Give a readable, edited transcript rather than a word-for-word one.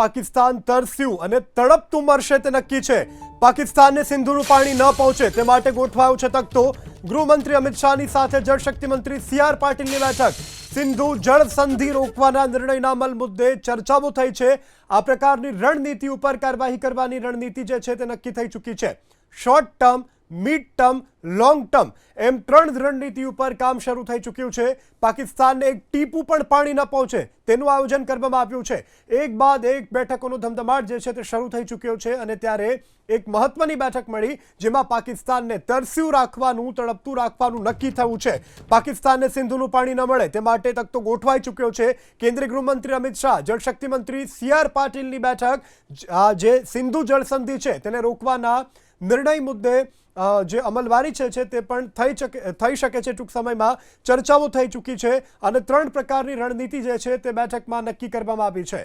પાકિસ્તાન તરસ્યું અને તડપતું મરશે તે નક્કી છે। પાકિસ્તાનને સિંધુનું પાણી ન પહોંચે તે માટે ગોઠવાયો છે તખતો। ગૃહમંત્રી અમિત શાહની સાથે જળશક્તિ મંત્રી CR પાટીલની બેઠક। સિંધુ જળ સંધિ રોકવાના નિર્ણયના અમલ મુદ્દે ચર્ચાઓ થઈ છે। આ પ્રકારની રણનીતિ ઉપર કાર્યવાહી કરવાની રણનીતિ જે છે તે નક્કી થઈ ચૂકી છે। Short term, mid term, long term એમ ત્રણ રણનીતિ ઉપર કામ શરૂ થઈ ચૂક્યું છે। પાકિસ્તાનને એક ટીપું પણ પાણી ન પહોંચે તેનું આયોજન કરવામાં આવ્યું છે। એક બાદ એક બેઠકોનો ધમધમાટ જે છે તે શરૂ થઈ ચૂક્યો છે અને ત્યારે એક મહત્વની બેઠક મળી જેમાં પાકિસ્તાનને તરસ્યું રાખવાનું, તડપતું રાખવાનું નક્કી થયું છે। પાકિસ્તાનને સિંધુનું પાણી ન મળે તે માટે તખતો ગોઠવાઈ ચૂક્યો છે। કેન્દ્રીય ગૃહમંત્રી અમિત શાહ, જળશક્તિ મંત્રી CR પાટીલની બેઠક જે સિંધુ જળસંધિ છે તેને રોકવાના નિર્ણય મુદ્દે જે અમલવારી છે તે પણ થઈ શકે છે। ટૂંક સમયમાં ચર્ચાઓ થઈ ચૂકી છે અને ત્રણ પ્રકારની રણનીતિ જે છે તે બેઠકમાં નક્કી કરવામાં આવી છે।